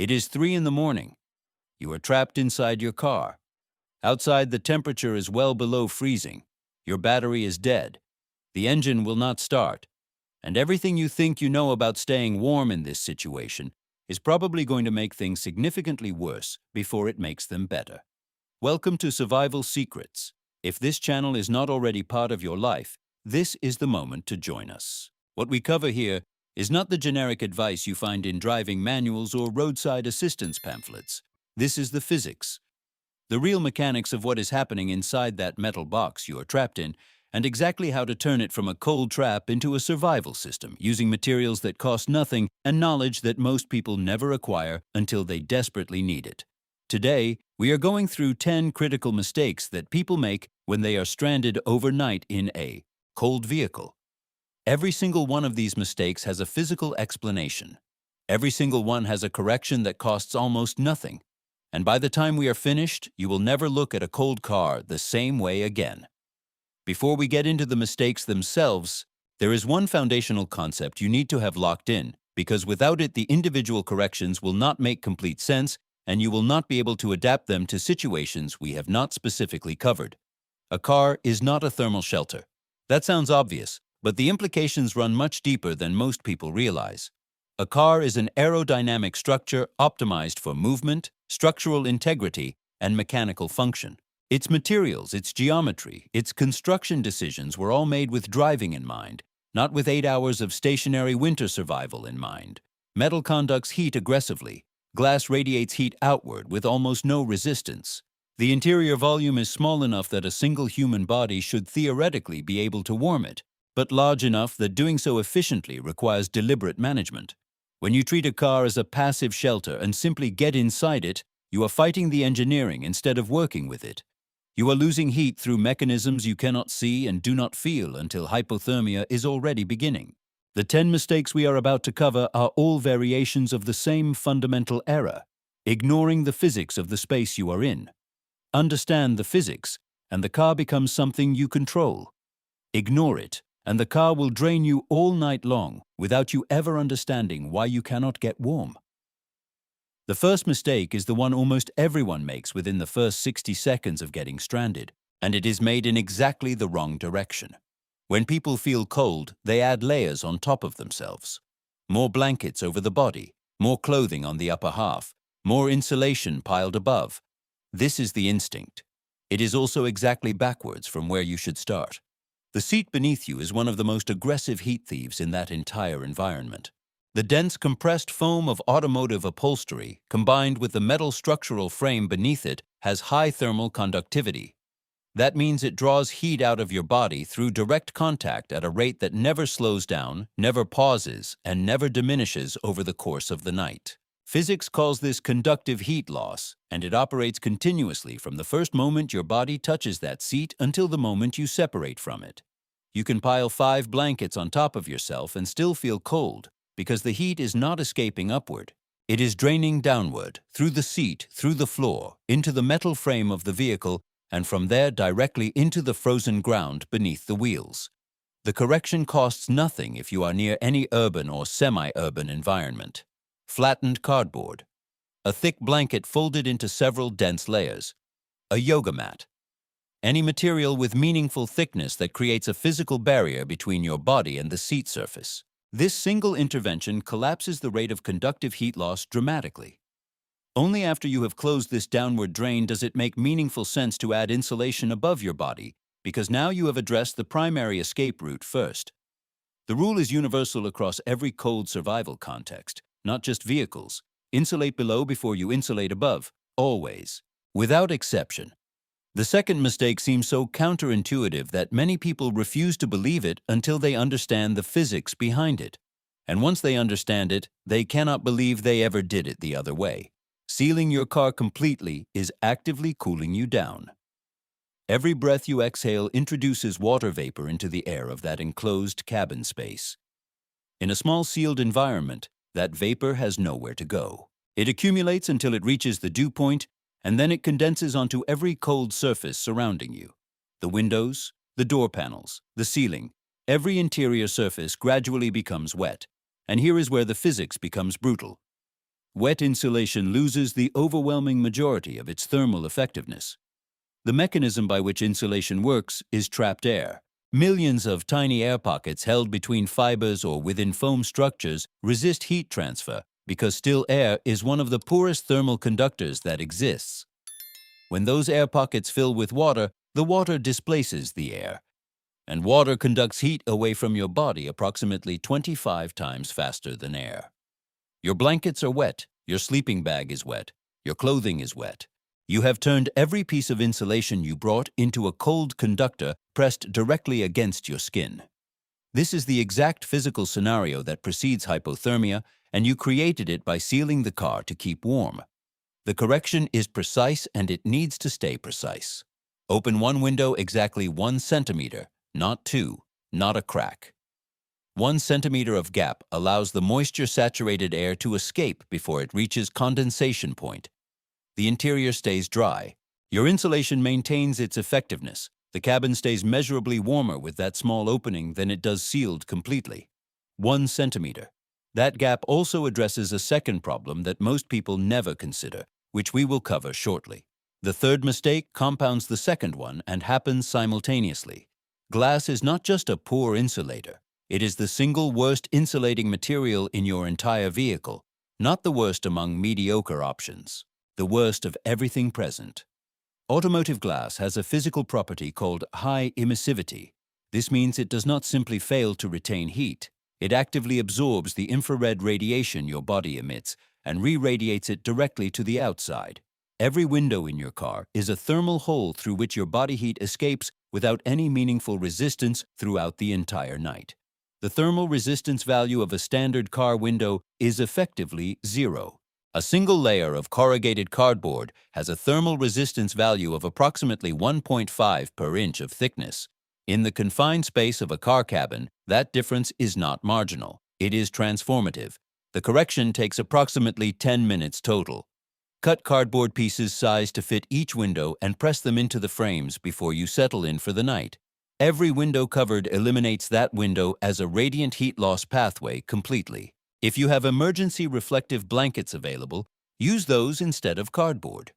It is 3 in the morning. You are trapped inside your car. Outside, the temperature is well below freezing. Your battery is dead. The engine will not start. And everything you think you know about staying warm in this situation is probably going to make things significantly worse before it makes them better. Welcome to Survival Secrets. If this channel is not already part of your life, this is the moment to join us. What we cover here is not the generic advice you find in driving manuals or roadside assistance pamphlets. This is the physics, the real mechanics of what is happening inside that metal box you are trapped in, and exactly how to turn it from a cold trap into a survival system using materials that cost nothing and knowledge that most people never acquire until they desperately need it. Today, we are going through 10 critical mistakes that people make when they are stranded overnight in a cold vehicle. Every single one of these mistakes has a physical explanation. Every single one has a correction that costs almost nothing. And by the time we are finished, you will never look at a cold car the same way again. Before we get into the mistakes themselves, there is one foundational concept you need to have locked in, because without it, the individual corrections will not make complete sense, and you will not be able to adapt them to situations we have not specifically covered. A car is not a thermal shelter. That sounds obvious, but the implications run much deeper than most people realize. A car is an aerodynamic structure optimized for movement, structural integrity, and mechanical function. Its materials, its geometry, its construction decisions were all made with driving in mind, not with 8 hours of stationary winter survival in mind. Metal conducts heat aggressively. Glass radiates heat outward with almost no resistance. The interior volume is small enough that a single human body should theoretically be able to warm it, but large enough that doing so efficiently requires deliberate management. When you treat a car as a passive shelter and simply get inside it, you are fighting the engineering instead of working with it. You are losing heat through mechanisms you cannot see and do not feel until hypothermia is already beginning. The 10 mistakes we are about to cover are all variations of the same fundamental error, ignoring the physics of the space you are in. Understand the physics, and the car becomes something you control. Ignore it, and the car will drain you all night long without you ever understanding why you cannot get warm. The first mistake is the one almost everyone makes within the first 60 seconds of getting stranded, and it is made in exactly the wrong direction. When people feel cold, they add layers on top of themselves. More blankets over the body, more clothing on the upper half, more insulation piled above. This is the instinct. It is also exactly backwards from where you should start. The seat beneath you is one of the most aggressive heat thieves in that entire environment. The dense compressed foam of automotive upholstery, combined with the metal structural frame beneath it, has high thermal conductivity. That means it draws heat out of your body through direct contact at a rate that never slows down, never pauses, and never diminishes over the course of the night. Physics calls this conductive heat loss, and it operates continuously from the first moment your body touches that seat until the moment you separate from it. You can pile 5 blankets on top of yourself and still feel cold, because the heat is not escaping upward. It is draining downward, through the seat, through the floor, into the metal frame of the vehicle, and from there directly into the frozen ground beneath the wheels. The correction costs nothing if you are near any urban or semi-urban environment. Flattened cardboard. A thick blanket folded into several dense layers. A yoga mat. Any material with meaningful thickness that creates a physical barrier between your body and the seat surface. This single intervention collapses the rate of conductive heat loss dramatically. Only after you have closed this downward drain does it make meaningful sense to add insulation above your body, because now you have addressed the primary escape route first. The rule is universal across every cold survival context, not just vehicles. Insulate below before you insulate above, always, without exception. The second mistake seems so counterintuitive that many people refuse to believe it until they understand the physics behind it. And once they understand it, they cannot believe they ever did it the other way. Sealing your car completely is actively cooling you down. Every breath you exhale introduces water vapor into the air of that enclosed cabin space. In a small sealed environment, that vapor has nowhere to go. It accumulates until it reaches the dew point, and then it condenses onto every cold surface surrounding you. The windows, the door panels, the ceiling, every interior surface gradually becomes wet, and here is where the physics becomes brutal. Wet insulation loses the overwhelming majority of its thermal effectiveness. The mechanism by which insulation works is trapped air. Millions of tiny air pockets held between fibers or within foam structures resist heat transfer because still air is one of the poorest thermal conductors that exists. When those air pockets fill with water, the water displaces the air, and water conducts heat away from your body approximately 25 times faster than air. Your blankets are wet, your sleeping bag is wet, your clothing is wet. You have turned every piece of insulation you brought into a cold conductor pressed directly against your skin. This is the exact physical scenario that precedes hypothermia, and you created it by sealing the car to keep warm. The correction is precise and it needs to stay precise. Open one window exactly 1 centimeter, not 2, not a crack. 1 centimeter of gap allows the moisture-saturated air to escape before it reaches condensation point. The interior stays dry. Your insulation maintains its effectiveness. The cabin stays measurably warmer with that small opening than it does sealed completely. 1 centimeter. That gap also addresses a second problem that most people never consider, which we will cover shortly. The third mistake compounds the second one and happens simultaneously. Glass is not just a poor insulator. It is the single worst insulating material in your entire vehicle, not the worst among mediocre options, the worst of everything present. Automotive glass has a physical property called high emissivity. This means it does not simply fail to retain heat. It actively absorbs the infrared radiation your body emits and re-radiates it directly to the outside. Every window in your car is a thermal hole through which your body heat escapes without any meaningful resistance throughout the entire night. The thermal resistance value of a standard car window is effectively 0. A single layer of corrugated cardboard has a thermal resistance value of approximately 1.5 per inch of thickness. In the confined space of a car cabin, that difference is not marginal. It is transformative. The correction takes approximately 10 minutes total. Cut cardboard pieces sized to fit each window and press them into the frames before you settle in for the night. Every window covered eliminates that window as a radiant heat loss pathway completely. If you have emergency reflective blankets available, use those instead of cardboard.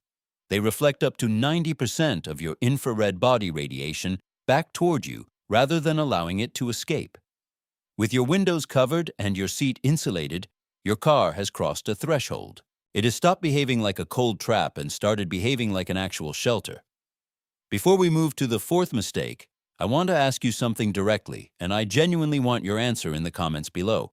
They reflect up to 90% of your infrared body radiation back toward you rather than allowing it to escape. With your windows covered and your seat insulated, your car has crossed a threshold. It has stopped behaving like a cold trap and started behaving like an actual shelter. Before we move to the fourth mistake, I want to ask you something directly, and I genuinely want your answer in the comments below.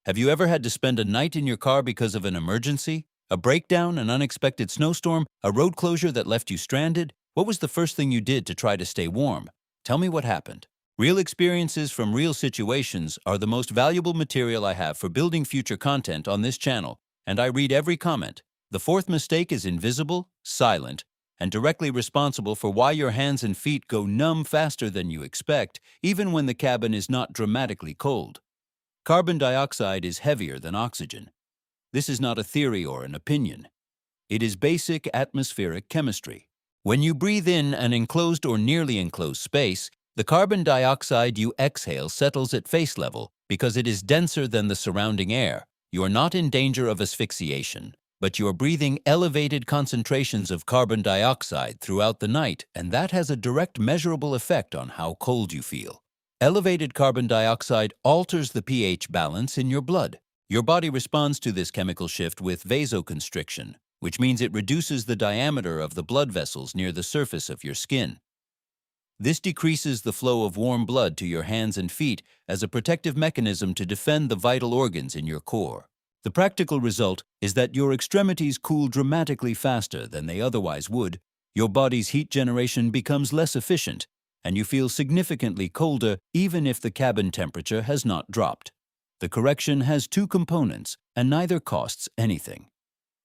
Have you ever had to spend a night in your car because of an emergency? A breakdown, an unexpected snowstorm, a road closure that left you stranded? What was the first thing you did to try to stay warm? Tell me what happened. Real experiences from real situations are the most valuable material I have for building future content on this channel, and I read every comment. The fourth mistake is invisible, silent, and directly responsible for why your hands and feet go numb faster than you expect, even when the cabin is not dramatically cold. Carbon dioxide is heavier than oxygen. This is not a theory or an opinion. It is basic atmospheric chemistry. When you breathe in an enclosed or nearly enclosed space, the carbon dioxide you exhale settles at face level because it is denser than the surrounding air. You are not in danger of asphyxiation, but you are breathing elevated concentrations of carbon dioxide throughout the night, and that has a direct measurable effect on how cold you feel. Elevated carbon dioxide alters the pH balance in your blood. Your body responds to this chemical shift with vasoconstriction, which means it reduces the diameter of the blood vessels near the surface of your skin. This decreases the flow of warm blood to your hands and feet as a protective mechanism to defend the vital organs in your core. The practical result is that your extremities cool dramatically faster than they otherwise would, your body's heat generation becomes less efficient, and you feel significantly colder even if the cabin temperature has not dropped. The correction has two components, and neither costs anything.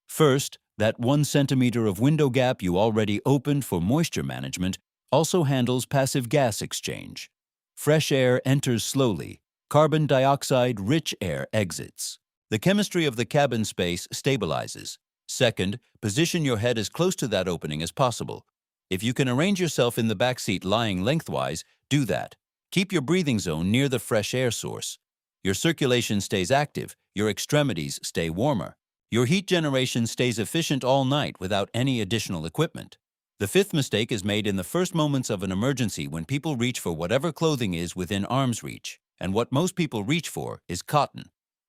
First, that 1 centimeter of window gap you already opened for moisture management also handles passive gas exchange. Fresh air enters slowly, carbon dioxide-rich air exits. The chemistry of the cabin space stabilizes. Second, position your head as close to that opening as possible. If you can arrange yourself in the back seat lying lengthwise, do that. Keep your breathing zone near the fresh air source. Your circulation stays active, your extremities stay warmer. Your heat generation stays efficient all night without any additional equipment. The fifth mistake is made in the first moments of an emergency when people reach for whatever clothing is within arm's reach. And what most people reach for is cotton.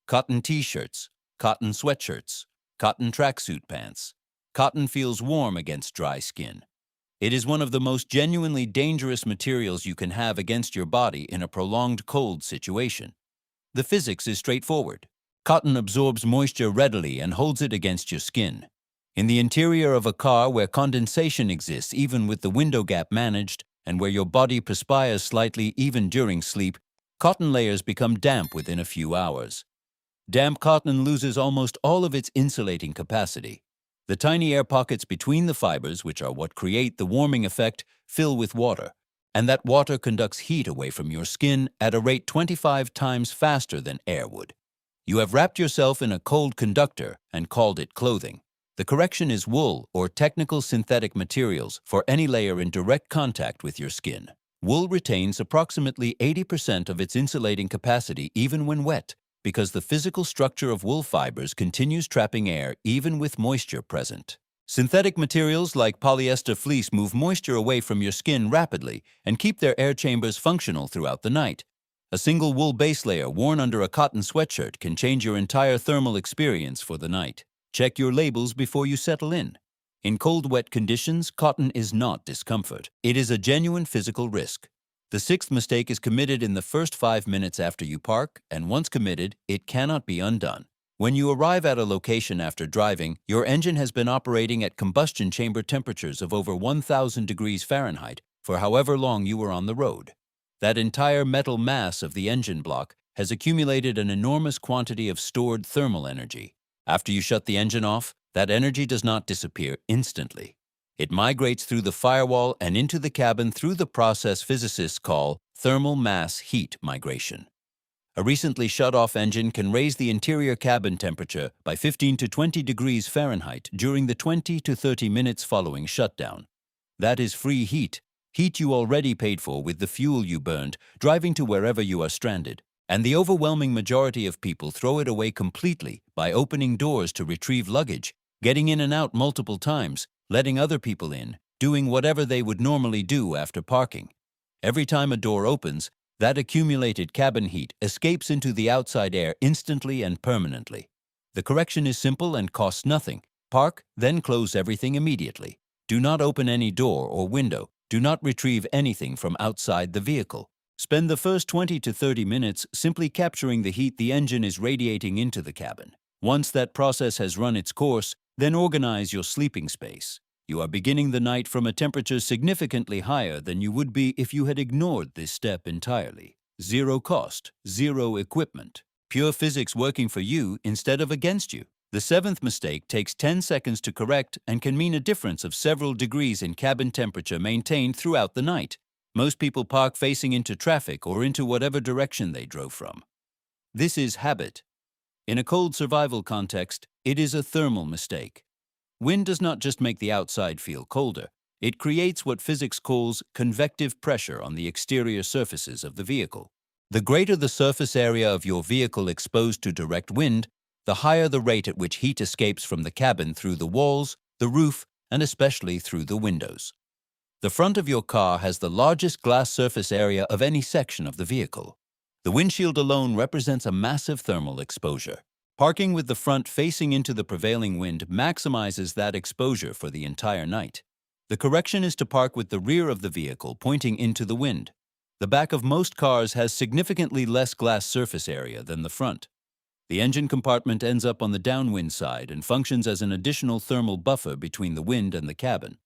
Cotton t-shirts, cotton sweatshirts, cotton tracksuit pants. Cotton feels warm against dry skin. It is one of the most genuinely dangerous materials you can have against your body in a prolonged cold situation. The physics is straightforward. Cotton absorbs moisture readily and holds it against your skin. In the interior of a car where condensation exists even with the window gap managed, and where your body perspires slightly even during sleep, cotton layers become damp within a few hours. Damp cotton loses almost all of its insulating capacity. The tiny air pockets between the fibers, which are what create the warming effect, fill with water, and that water conducts heat away from your skin at a rate 25 times faster than air would. You have wrapped yourself in a cold conductor and called it clothing. The correction is wool or technical synthetic materials for any layer in direct contact with your skin. Wool retains approximately 80% of its insulating capacity even when wet, because the physical structure of wool fibers continues trapping air even with moisture present. Synthetic materials like polyester fleece move moisture away from your skin rapidly and keep their air chambers functional throughout the night. A single wool base layer worn under a cotton sweatshirt can change your entire thermal experience for the night. Check your labels before you settle in. In cold, wet conditions, cotton is not discomfort. It is a genuine physical risk. The sixth mistake is committed in the first 5 minutes after you park, and once committed, it cannot be undone. When you arrive at a location after driving, your engine has been operating at combustion chamber temperatures of over 1,000 degrees Fahrenheit for however long you were on the road. That entire metal mass of the engine block has accumulated an enormous quantity of stored thermal energy. After you shut the engine off, that energy does not disappear instantly. It migrates through the firewall and into the cabin through the process physicists call thermal mass heat migration. A recently shut-off engine can raise the interior cabin temperature by 15 to 20 degrees Fahrenheit during the 20 to 30 minutes following shutdown. That is free heat, heat you already paid for with the fuel you burned, driving to wherever you are stranded. And the overwhelming majority of people throw it away completely by opening doors to retrieve luggage, getting in and out multiple times, letting other people in, doing whatever they would normally do after parking. Every time a door opens, that accumulated cabin heat escapes into the outside air instantly and permanently. The correction is simple and costs nothing. Park, then close everything immediately. Do not open any door or window. Do not retrieve anything from outside the vehicle. Spend the first 20 to 30 minutes simply capturing the heat the engine is radiating into the cabin. Once that process has run its course, then organize your sleeping space. You are beginning the night from a temperature significantly higher than you would be if you had ignored this step entirely. Zero cost, zero equipment. Pure physics working for you instead of against you. The seventh mistake takes 10 seconds to correct and can mean a difference of several degrees in cabin temperature maintained throughout the night. Most people park facing into traffic or into whatever direction they drove from. This is habit. In a cold survival context, it is a thermal mistake. Wind does not just make the outside feel colder. It creates what physics calls convective pressure on the exterior surfaces of the vehicle. The greater the surface area of your vehicle exposed to direct wind, the higher the rate at which heat escapes from the cabin through the walls, the roof, and especially through the windows. The front of your car has the largest glass surface area of any section of the vehicle. The windshield alone represents a massive thermal exposure. Parking with the front facing into the prevailing wind maximizes that exposure for the entire night. The correction is to park with the rear of the vehicle pointing into the wind. The back of most cars has significantly less glass surface area than the front. The engine compartment ends up on the downwind side and functions as an additional thermal buffer between the wind and the cabin.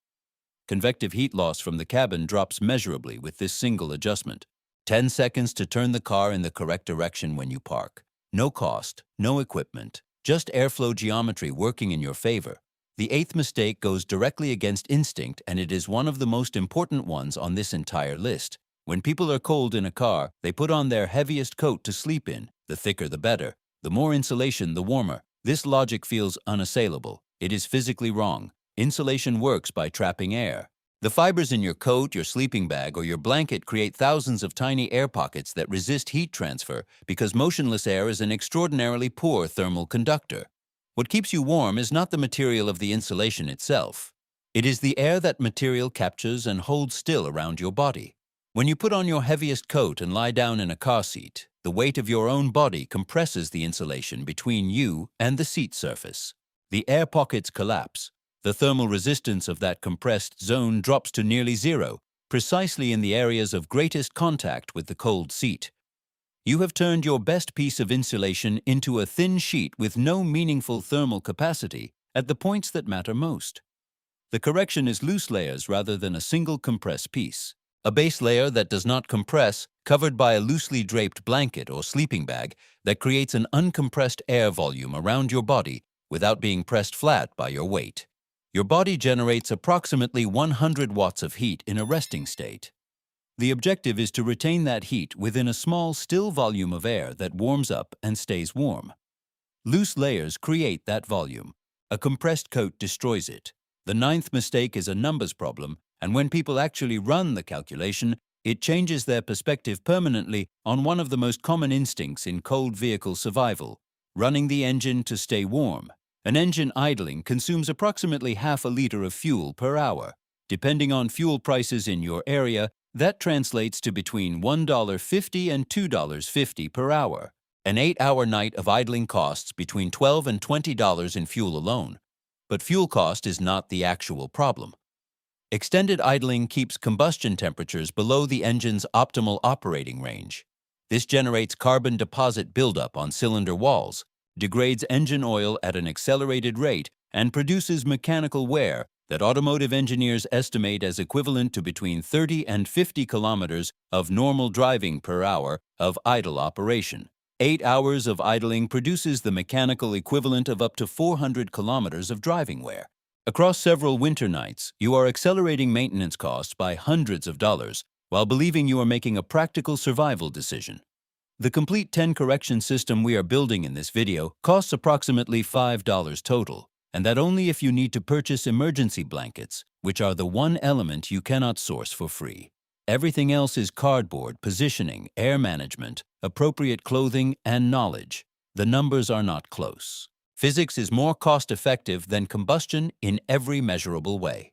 Convective heat loss from the cabin drops measurably with this single adjustment. 10 seconds to turn the car in the correct direction when you park. No cost, no equipment, just airflow geometry working in your favor. The eighth mistake goes directly against instinct, and it is one of the most important ones on this entire list. When people are cold in a car, they put on their heaviest coat to sleep in. The thicker the better. The more insulation, the warmer. This logic feels unassailable. It is physically wrong. Insulation works by trapping air. The fibers in your coat, your sleeping bag, or your blanket create thousands of tiny air pockets that resist heat transfer because motionless air is an extraordinarily poor thermal conductor. What keeps you warm is not the material of the insulation itself. It is the air that material captures and holds still around your body. When you put on your heaviest coat and lie down in a car seat, the weight of your own body compresses the insulation between you and the seat surface. The air pockets collapse. The thermal resistance of that compressed zone drops to nearly zero, precisely in the areas of greatest contact with the cold seat. You have turned your best piece of insulation into a thin sheet with no meaningful thermal capacity at the points that matter most. The correction is loose layers rather than a single compressed piece. A base layer that does not compress, covered by a loosely draped blanket or sleeping bag that creates an uncompressed air volume around your body without being pressed flat by your weight. Your body generates approximately 100 watts of heat in a resting state. The objective is to retain that heat within a small, still volume of air that warms up and stays warm. Loose layers create that volume. A compressed coat destroys it. The ninth mistake is a numbers problem, and when people actually run the calculation, it changes their perspective permanently on one of the most common instincts in cold vehicle survival: running the engine to stay warm. An engine idling consumes approximately half a liter of fuel per hour. Depending on fuel prices in your area, that translates to between $1.50 and $2.50 per hour. An 8-hour night of idling costs between $12 and $20 in fuel alone. But fuel cost is not the actual problem. Extended idling keeps combustion temperatures below the engine's optimal operating range. This generates carbon deposit buildup on cylinder walls, degrades engine oil at an accelerated rate, and produces mechanical wear that automotive engineers estimate as equivalent to between 30 and 50 kilometers of normal driving per hour of idle operation. 8 hours of idling produces the mechanical equivalent of up to 400 kilometers of driving wear. Across several winter nights, you are accelerating maintenance costs by hundreds of dollars while believing you are making a practical survival decision. The complete 10 correction system we are building in this video costs approximately $5 total, and that only if you need to purchase emergency blankets, which are the one element you cannot source for free. Everything else is cardboard, positioning, air management, appropriate clothing, and knowledge. The numbers are not close. Physics is more cost-effective than combustion in every measurable way.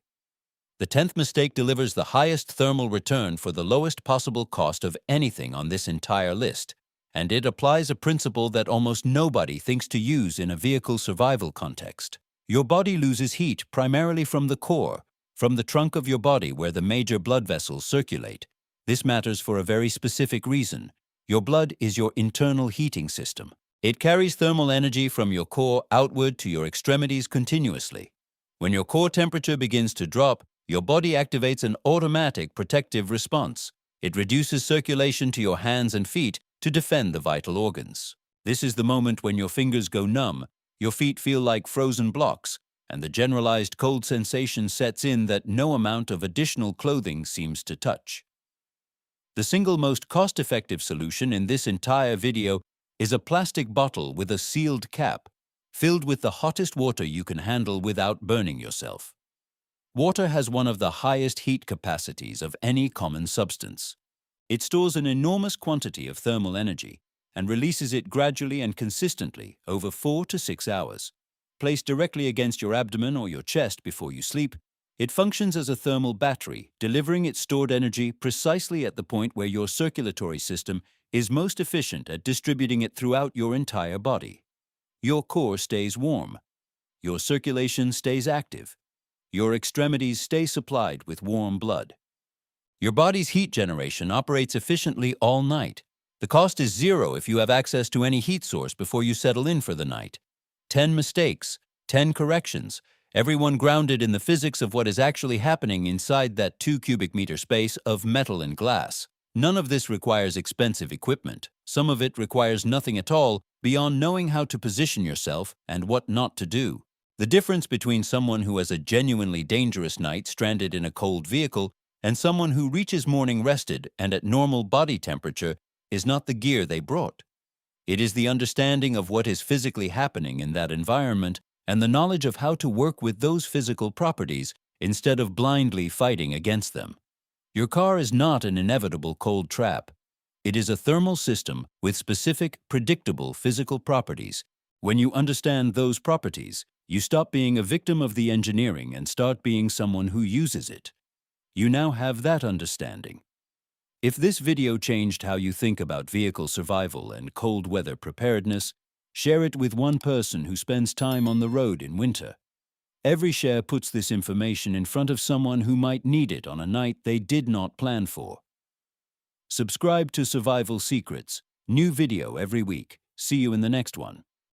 The 10th mistake delivers the highest thermal return for the lowest possible cost of anything on this entire list, and it applies a principle that almost nobody thinks to use in a vehicle survival context. Your body loses heat primarily from the core, from the trunk of your body where the major blood vessels circulate. This matters for a very specific reason. Your blood is your internal heating system. It carries thermal energy from your core outward to your extremities continuously. When your core temperature begins to drop, your body activates an automatic protective response. It reduces circulation to your hands and feet to defend the vital organs. This is the moment when your fingers go numb, your feet feel like frozen blocks, and the generalized cold sensation sets in that no amount of additional clothing seems to touch. The single most cost-effective solution in this entire video is a plastic bottle with a sealed cap, filled with the hottest water you can handle without burning yourself. Water has one of the highest heat capacities of any common substance. It stores an enormous quantity of thermal energy and releases it gradually and consistently over 4 to 6 hours. Placed directly against your abdomen or your chest before you sleep, it functions as a thermal battery, delivering its stored energy precisely at the point where your circulatory system is most efficient at distributing it throughout your entire body. Your core stays warm. Your circulation stays active. Your extremities stay supplied with warm blood. Your body's heat generation operates efficiently all night. The cost is zero if you have access to any heat source before you settle in for the night. 10 mistakes, 10 corrections, everyone grounded in the physics of what is actually happening inside that 2 cubic meter space of metal and glass. None of this requires expensive equipment. Some of it requires nothing at all beyond knowing how to position yourself and what not to do. The difference between someone who has a genuinely dangerous night stranded in a cold vehicle and someone who reaches morning rested and at normal body temperature is not the gear they brought. It is the understanding of what is physically happening in that environment and the knowledge of how to work with those physical properties instead of blindly fighting against them. Your car is not an inevitable cold trap. It is a thermal system with specific, predictable physical properties, When you understand those properties, you stop being a victim of the engineering and start being someone who uses it. You now have that understanding. If this video changed how you think about vehicle survival and cold weather preparedness, share it with one person who spends time on the road in winter. Every share puts this information in front of someone who might need it on a night they did not plan for. Subscribe to Survival Secrets. New video every week. See you in the next one.